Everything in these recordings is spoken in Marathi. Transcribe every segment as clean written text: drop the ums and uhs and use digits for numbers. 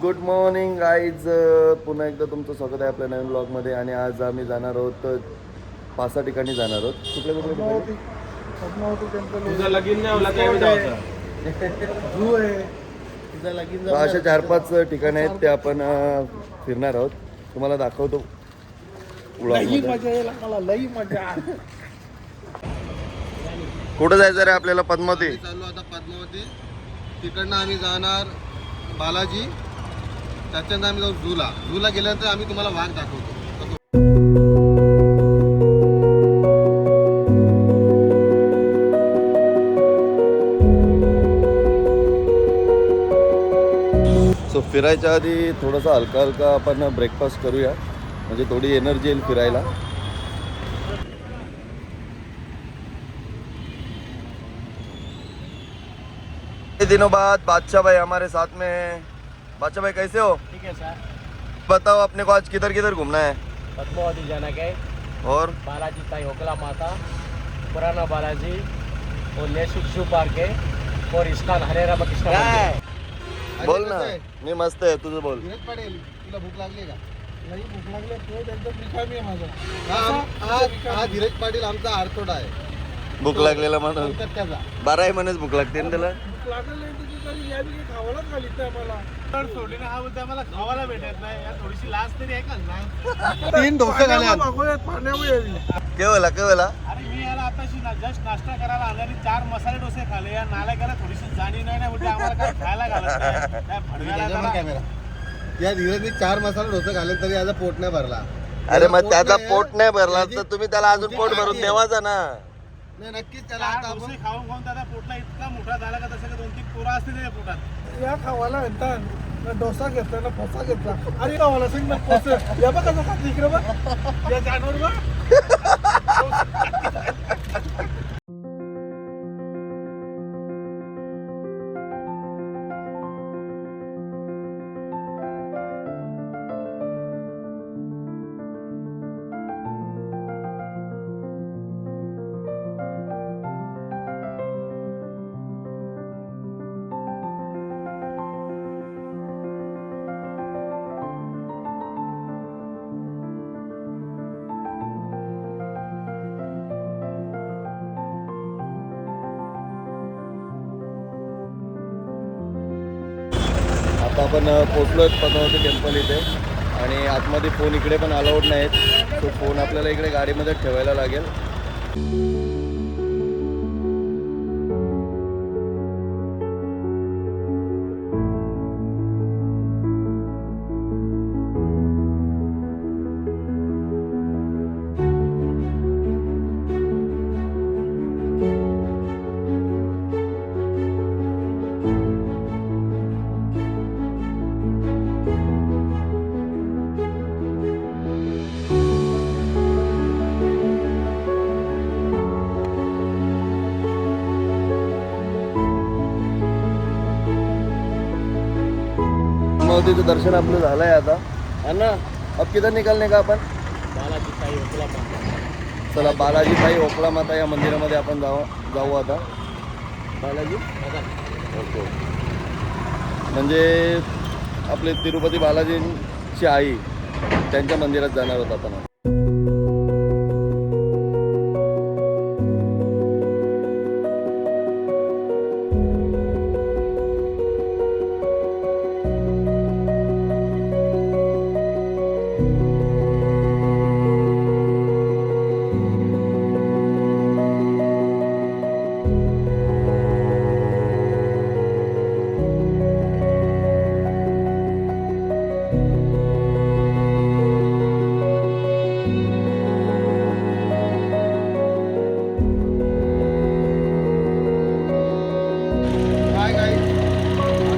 Good morning guys. पुन्हा एकदा तुमचं स्वागत आहे आपल्या नवीन ब्लॉगमध्ये. आणि आज आम्ही जाणार आहोत 5-6 ठिकाणी जाणार आहोत. कुठल्या कुठल्या ठिकाणी? तुझं लगीन नाही होला त्यावेळी जायचं. अशा 4-5 ठिकाणे आहेत ते आपण फिरणार आहोत. तुम्हाला दाखवतो लई मजा. कुठं जायचं रे आपल्याला? पद्मावती. चाललो आता पद्मावती. तिकडनं आम्ही जाणार बालाजी. त्याच्यानंतर आम्ही जाऊ झूला गेल्यानंतर आम्ही तुम्हाला वाघ दाखवतो. सो फिरायच्या आधी थोडासा हलका हलका आपण ब्रेकफास्ट करूया, म्हणजे थोडी एनर्जी येईल फिरायला. दिनों बाद बादशाह भाई हमारे साथ में हैं. बादशाह भाई कैसे हो? ठीक है सर. बताओ अपने को आज किधर किधर घूमना है? पद्मावती जाना है और बालाजी का ओकला माता, पुराना बालाजी और नेशनल जू पार्क है और इस्कॉन हरेरा कृष्ण मंदिर. बोल ना. मी मस्त आहे, तुझं बोल. धीरज पाटील, तुला भूक लागली का? लई भूक लागली. पोट एकदम रिकामी आहे माझं. हा धीरज पाटील आमचा आरतोडा आहे. भूक लागलेला म्हणून त्याचा बाराही महिनेच भूक लागते ना त्याला. भूक लागली नाही तुझी तरी या बी खावालाच घालीत नाही आम्हाला. तर सोडली ना, हा बोलतो आम्हाला खावायला भेटत नाही. या थोडीशी लाज तरी आहे का नाही? 3 डोसे खाले. पाण्यावर केवला अरे मी याला आताशी जस्ट नाश्ता करायला आला आणि 4 मसाले डोसे खाले. या नालायकाला थोडीशी जाणीव नाही ना, म्हणजे आम्हाला काय खायला घालत नाही. त्या भडव्याला जरा- कॅमेरा. या धीरजने 4 मसाला डोसे खाले तरी याचा पोट नाही भरला. अरे मग त्याचा पोट नाही भरला तर तुम्ही त्याला अजून पोट भरून देवाचा ना. नाही नक्कीच त्याला 4 आता डोसे आपण खाऊन खाऊन त्याचा पोटला इतका मोठा झाला का तसं 2-3 पोरं असते त्याच्या पोटात. या खावाला म्हणतात ना, डोसा घेतला ना फसा घेतला. अरे खावाला सांग ना पोस. या बघ कसं खात इकडे बघ. या जानवर बघ. आता आपण पोचलो आहेत पद्मावती टेम्पल इथे. आणि आतमध्ये फोन इकडे पण अलाउड नाहीत. तो फोन आपल्याला इकडे गाडीमध्ये ठेवायला लागेल. पद्मावतीचं दर्शन आपलं झालं आहे आता. है ना? अब किधर निकलने का आपण? बालाजी का ओकला माता. चला बालाजी ताई ओकळा माता या मंदिरामध्ये आपण जाऊ आता. बालाजी ओके. म्हणजे आपले तिरुपती बालाजींची आई, त्यांच्या मंदिरात जाणार आहोत आपण.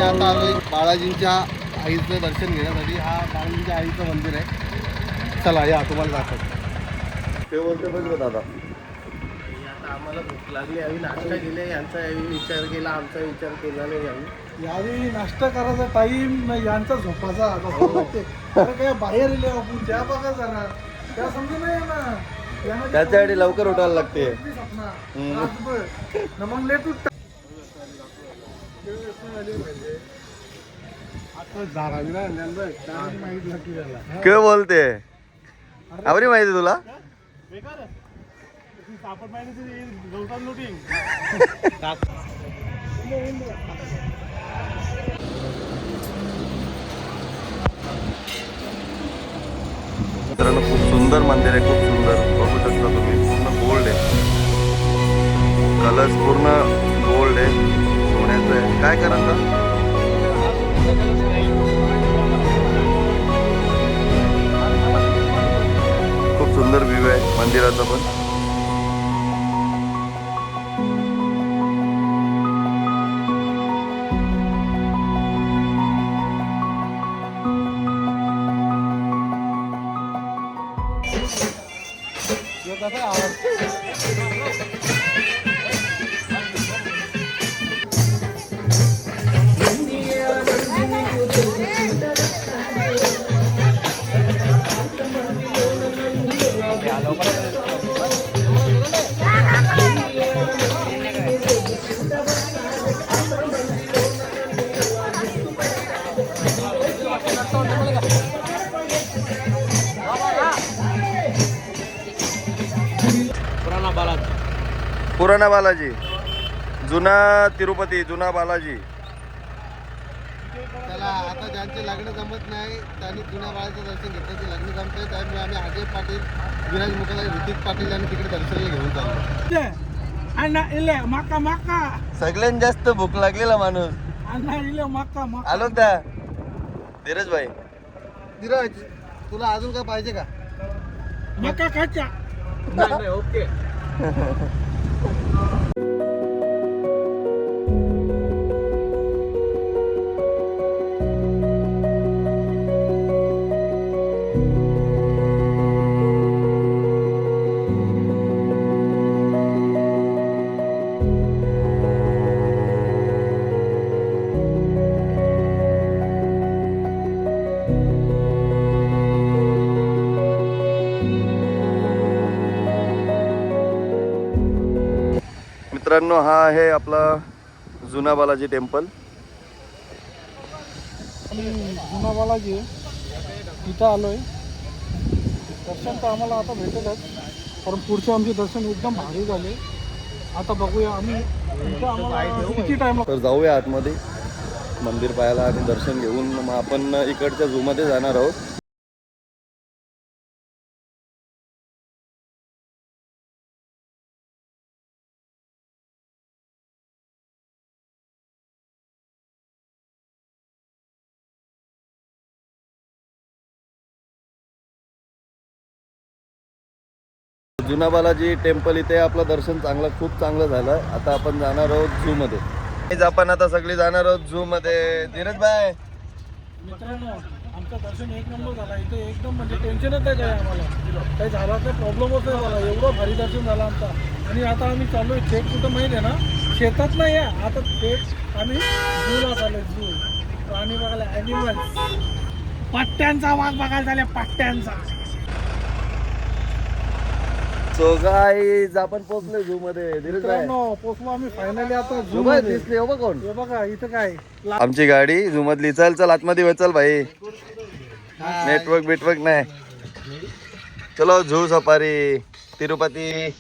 आता आलोय बाळाजींच्या आईचं दर्शन घेण्यासाठी. हा बाळाजींच्या आईचं मंदिर आहे. चला या तुम्हाला दाखवतो. ते बोलते बघ दादा. आता आम्हाला भूक लागली. आम्ही नाश्ता केला, यांचा विचार केला, आमचा विचार केला नाही आम्ही. यावेळी नाश्ता करायचा टाईम यांचा झोपाचा. अरे काय बाहेर येले आपण त्या बघा जरा. त्या समजून नाही ना. त्याच्यासाठी लवकर उठायला लागते. मग लेट उठ. काय बोलते आवरी माहिती तुला मित्रांनो खूप सुंदर मंदिर आहे, खूप सुंदर बघू शकता तुम्ही. पूर्ण गोल्ड आहे, कलर्स पूर्ण गोल्ड आहे, सोन्याचं आहे. काय करायचं खूप सुंदर व्ह्यू आहे मंदिराचा पण. पुराणा बालाजी, जुना तिरुपती, जुना बालाजी. त्याला आता ज्यांचे लग्न जमत नाही त्यांनी जुन्या बाळाचं दर्शन घेतलं. ते लग्न जमतंय त्यामुळे आम्ही अजय पाटील, विराज मुखाला, ऋतिक पाटील यांनी तिकडे दर्शनाला घेऊन चाललो. अण्णा इले माका माका सगळ्यात जास्त भूक लागलेला माणूस अण्णा इले माका माका आलो का धीरज भाई. धीरज तुला अजून काय पाहिजे का? माका खाचा. नाही ओके. मित्रांनो हा आहे आपला जुना बालाजी टेम्पल. जुना बालाजी इथं आलोय. दर्शन तर आम्हाला आता भेटेलच, कारण पुढचे आमचे दर्शन एकदम भारी झाले. आता बघूया आम्ही इथं आम्हाला किती टाइम. तर जाऊया आतमध्ये मंदिर पाहायला आणि दर्शन घेऊन मग आपण इकडच्या झू मध्ये जाणार आहोत. जुना बालाजी टेम्पल इथे आपलं दर्शन खूप चांगलं झालं. आता आपण जाणार आहोत झू मध्ये. आपण आता सगळी जाणार आहोत झू मध्ये. धीरज भाई मित्रांनो आमचं दर्शन एक नंबर झाला. इथे एकदम म्हणजे टेन्शनच नाही काय आम्हाला. काही झाला तर प्रॉब्लेमच नाही झाला. एवढं भारी दर्शन झालं आमचा. आणि आता आम्ही चाललोय थेट कुठं माहिती आहे ना, शेतात नाही आहे. आता थेट आम्ही झूला चाललोय. झू प्राणी बघायला, ॲनिमल्स, पट्ट्यांचा वाघ बघायला झाल्या, पट्ट्यांचा. सो गाईज आपण पोहोचलोय झू मध्ये. धीरज भाई मित्रांनो पोचलो आम्ही फायनली आता झू झू मध्ये मध्ये. दिसले हो बघ कोण. हे बघा इथं काय आमची गाडी झू मधली. चल चल आतमध्ये वळ, चल भाई. नेटवर्क नाही. चलो झू सफारी तिरुपती.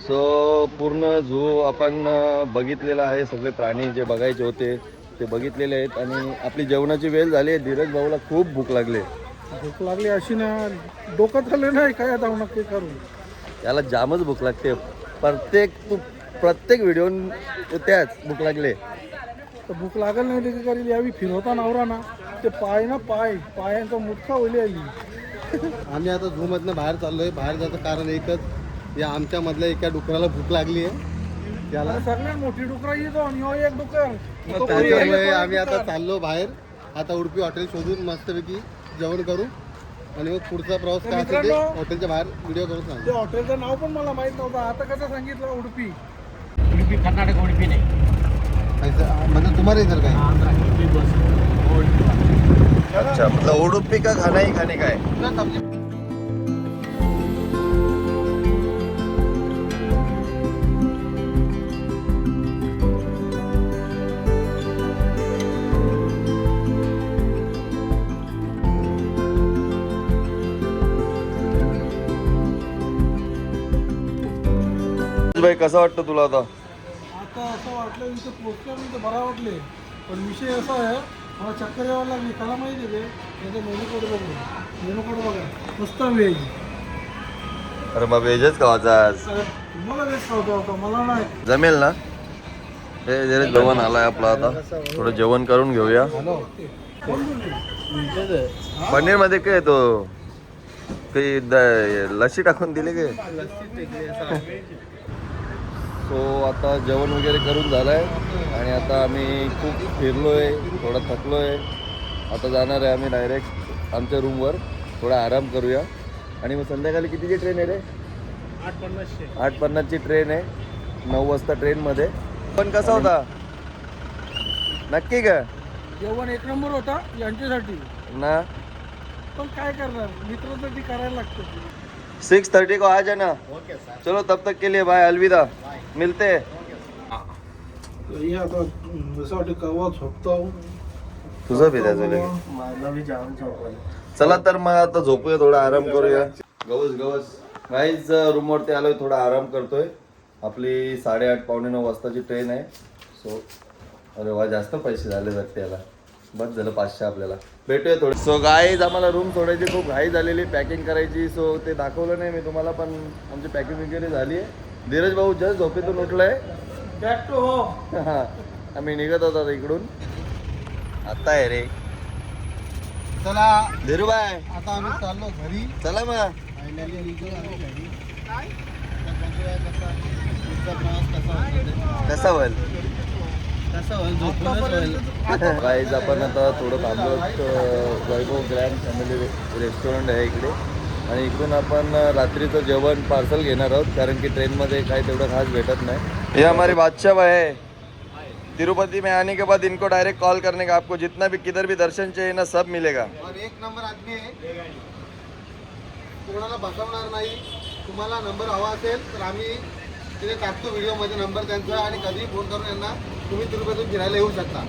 सो पूर्ण झू आपण बघितलेला आहे. सगळे प्राणी जे बघायचे होते ते बघितलेले आहेत आणि आपली जेवणाची वेळ झाली आहे. धीरज भाऊला खूप भूक लागली. भूक लागली अशी ना, डोकं चालले नाही काय जाऊ नक्की करू. त्याला जामच भूक लागते. प्रत्येक व्हिडिओ त्याच भूक लागले. तर भूक लागल नाही त्याची करील यावी फिरवता नवरा ना, ते पायांचा मुटका ओली आली. आम्ही आता झूमधनं बाहेर चाललोय. बाहेर जायचं कारण एकच, या आमच्या मधल्या एका डुकराला भूक लागली आहे. त्याला सगळ्यात मोठी डुकरा येतो आणि ह्यो एक डुकर. त्याच्यामुळे आम्ही आता चाललो बाहेर. आता उडपी हॉटेल शोधून मस्तपैकी जेवण करू आणि मग पुढचा प्रवास काय असेल ते हॉटेलच्या बाहेर व्हिडिओ करून ते सांगू. हॉटेलचं नाव पण मला माहित नव्हतं. आता कसं सांगितलं उडपी. उडुपी कर्नाटक, उडुपी नाही, म्हणजे तुम्हाला इधर काय आंध्रा उडुपी बस. अच्छा, मतलब उडुपी का खाना ही खाने का है. भाई कसं वाटतं तुला आता? आता असं वाटलं इथं पोचलं मी तर बरा वाटले, पण विषय असा आहे मला चक्कर यावं लागली. त्याला माहिती आहे त्याचं मेनू कोड बघा मस्त व्हेज. अरे मग व्हेजच खावायचा आज. तुम्हाला वेज खावता होता, मला नाही. जमेल ना? हे जरा जेवण आलाय आपलं. आता थोडं जेवण करून घेऊया. पनीर मध्ये काय तो काही लस्सी टाकून दिली काय? सो आता जेवण वगैरे करून झालंय आणि आता आम्ही खूप फिरलोय, थोडा थकलोय. आता जाणार आहे आम्ही डायरेक्ट आमच्या रूमवर. थोडा आराम करूया आणि मग संध्याकाळी कितीची ट्रेन आहे रे? 8:50ची ट्रेन आहे. 9 वाजता ट्रेनमध्ये. पण कसा होता नक्की का? जेवण एक नंबर होता यांच्यासाठी ना पण काय करणार, मित्रासाठी करायला लागतं. 6:30 को आ जाना. चलो तब तक के लिए बाय, अलविदा, मिलते हैं. हे आता जसं कवा झोपतो. तुझं बी त्याचं चला तर मग आता झोपूया, थोडा आराम करूया. गवस काहीच रूमवरती आलोय, थोडा आराम करतोय. आपली 8:30 पावणे 9 वाजताची ट्रेन आहे. सो अरे वा, जास्त पैसे झाले जाते याला. बस झालं 500 आपल्याला. भेटूया थोडं. सो गाईज आम्हाला रूम सोडायची खूप घाई झालेली, पॅकिंग करायची. सो ते दाखवलं नाही मी तुम्हाला, पण आमची पॅकिंग वगैरे झाली आहे. धीरज भाऊ जस्ट झोपेतून उठलाय. बॅक टू हो. हा, आम्ही निघत होतो इकडून. आता आहे रे. चला धीरूबाई, आता आम्ही चाललो घरी. चला मग. फायनली निघलो आम्ही घरी. तर बघूया पुढचा प्रवास कसा होईल? कसा होईल झोपूनच होईल. गाईज आपण आता थोडं थांबलो. वैभव ग्रँड फॅमिली रेस्टॉरंट आहे इकडे आणि इकडून आपण रात्रीचं जेवण पार्सल घेणार आहोत, कारण की ट्रेनमध्ये काही तेवढं खास भेटत नाही. ये हमारी बादशाह भाई है. तिरुपति में आने के बाद इनको डायरेक्ट कॉल करने का, आपको जितना भी किधर भी दर्शन चाहिए ना सब मिलेगा. और एक नंबर आदमी आहे, कोणाला बसवणार नाही. तुम्हाला नंबर हवा असेल तर आम्ही तिथे टाकतो व्हिडिओमध्ये नंबर त्यांचा, आणि कधीही फोन करून यांना तुम्ही तिरुपतीतून फिरायला येऊ शकता.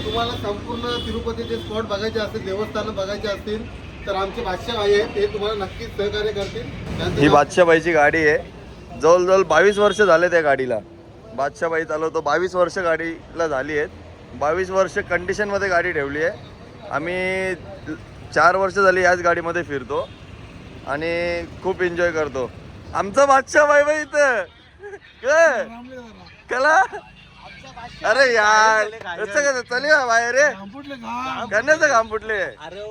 तुम्हाला संपूर्ण तिरुपतीचे स्पॉट बघायचे असतील, देवस्थानं बघायचे असतील तर आमचे बादशाह भाई आहेत, ते तुम्हाला नक्कीच सहकार्य करतील. ही बादशाहबाईची गाडी आहे. जवळजवळ 22 वर्ष झाले त्या गाडीला. बादशाहबाई चालवतो. 22 वर्ष गाडीला झाली आहेत. 22 वर्ष कंडिशनमध्ये गाडी ठेवली आहे. आम्ही 4 वर्ष झाली याच गाडीमध्ये फिरतो आणि खूप एन्जॉय करतो. आमचा बादशाहबाई बाई इथं कला. अरे यार कसं चलूया बाहेर रे. करण्याचं काम फुटले. अरे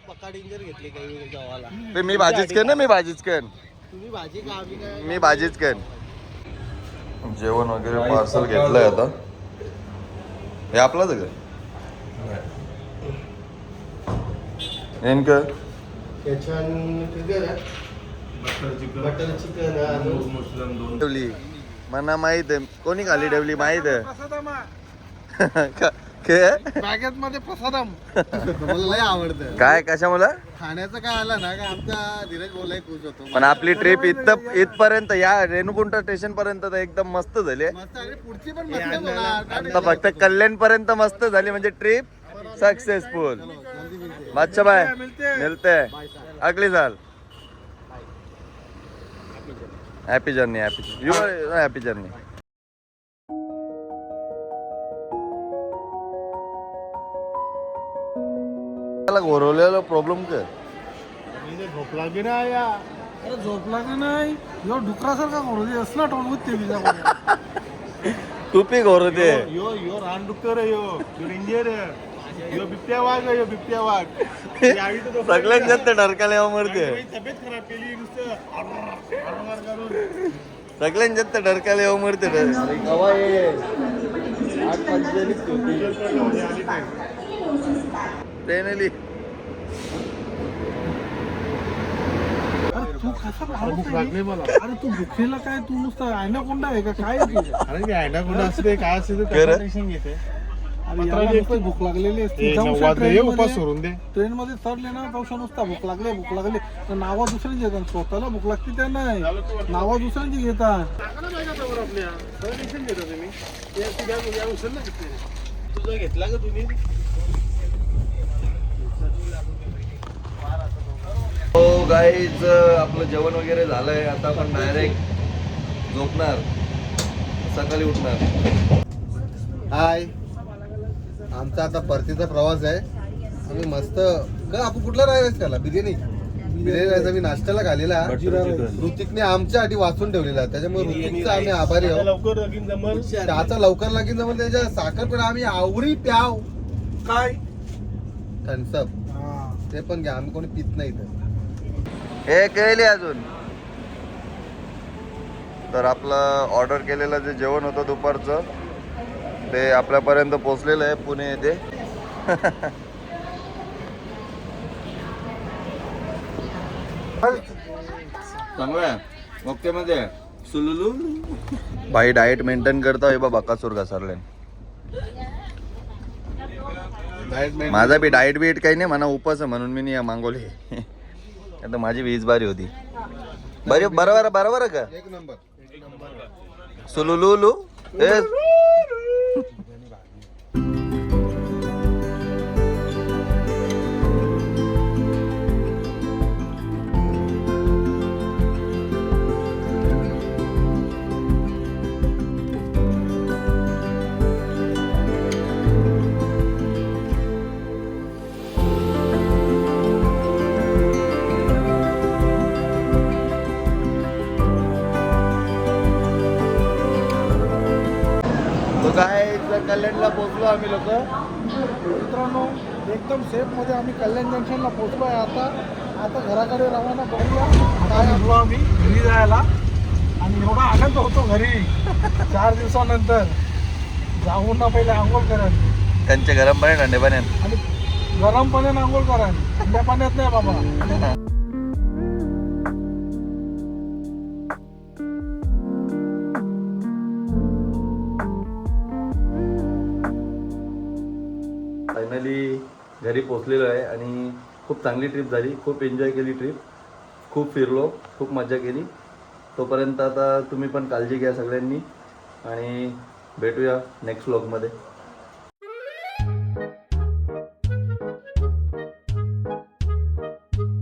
पक्का डेंजर घेतली काही गावाला. मी भाजीच कर ना, मी भाजीच कर. तुम्ही भाजी का आम्ही काय? मी भाजीच कर. जेवण वगैरे पार्सल घेतलंय आता. हे आपलंच आहे नेमकं. ठेवली मना माहित आहे. कोणी खाली ठेवली माहित आहे. बॅगेत मध्ये प्रसादम. मला लय आवडतं. काय कशामुळे? खाण्याचं काय आलं ना, का आमचा धीरज बोलाय खुश होतो. पण आपली ट्रिप इथपर्यंत या रेणुकुंट स्टेशन पर्यंत तर एकदम मस्त झाली. मस्त आणि पुढची पण मस्त होणार. आता फक्त कल्याण पर्यंत मस्त झाली म्हणजे ट्रिप सक्सेसफुल. बादशाह भाई मिलते हैं अगली साल. Happy journey happy happy journey. त्याला गोरवलेला प्रॉब्लेम काय? झोप लागली ना या अरे झोपला का नाही यो डुकरासारखा करू दे असला टोलवत ते बिजा टोपी गोरवते. यो यो रानडुक्कर यो रेंजर यो बिबट्या वाघ यो बिबट्या वाघ. सगळ्यात जास्त डरकाले मरते. तब्येत खराब केली नुसतं सगळ्यात जास्त डरकाले मरते. कवा ये 8:45 ट्रेन आली. अरे तू कसा भूक लागली मला. अरे तू भुकेला काय तू नुसता आयनाकोंडा आहे का काय आहे तुझं? अरे मी आयनाकोंडा असते काय असते खरं? टेन्शन घेते. अरे याला नुसती भूक लागलेली असते. उपास सोडून दे. ट्रेन मध्ये चढले ना पावसा नुसता भूक लागली तर नावा दुसऱ्यांची घेतात. स्वतःला भूक लागते त्या नाही नावा दुसऱ्यांची घेतात. तुझं घेतला का तुम्ही? हो गाईज आपलं जेवण वगैरे झालंय. आता आपण डायरेक्ट झोपणार, सकाळी उठणार. हाय, आमचा आता परतीचा प्रवास आहे. आम्ही मस्त का आपण कुठला राहायला त्याला बिर्याणी राहायचा मी नाश्त्याला खाल्लेला. ऋतिकने आमच्यासाठी वाचून ठेवलेला त्याच्यामुळे ऋतिकचा आम्ही आभारी आहोत. लवकर लगीन जमल. त्याचा लवकर लागेल जमल. त्याच्या साखर आम्ही आवडी प्याव काय थम्सअप ते पण घ्या. आम्ही कोणी पित नाही तर. हे केले अजून तर आपलं ऑर्डर केलेलं जे जेवण होतं दुपारचं ते आपल्यापर्यंत पोहोचलेलं आहे पुणे येथे. चांगलं आहे ओके मध्ये सुलुलू. बाई डाएट मेंटेन करता बा बकासूर घसरले. माझा बी डाएट बीट काही नाही म्हणा उपास आहे म्हणून मी नाही मागवले. आता माझी वीज बारी होती. बरोबर का एक नंबर सुलुलू तो काय कल्याणला पोहोचलो आम्ही लोक. मित्रांनो एकदम सेफ मध्ये आम्ही कल्याण जंक्शनला पोहोचलोय. आता घराकडे रवाना करूया. आता निघलो आम्ही घरी जायला आणि एवढा आनंद होतो घरी 4 दिवसानंतर. जाऊन ना पहिले आंघोळ करा त्यांचे गरम पाणी थंडे पाण्यात. आणि गरम पाण्याने आंघोळ करा थंड्या पाण्यात नाही बाबा. फायनली घरी पोचलेलो आहे आणि खूप चांगली ट्रिप झाली. खूप एन्जॉय केली ट्रिप. खूप फिरलो, खूप मजा केली. तोपर्यंत आता तुम्ही पण काळजी घ्या सगळ्यांनी आणि भेटूया नेक्स्ट व्लॉगमध्ये.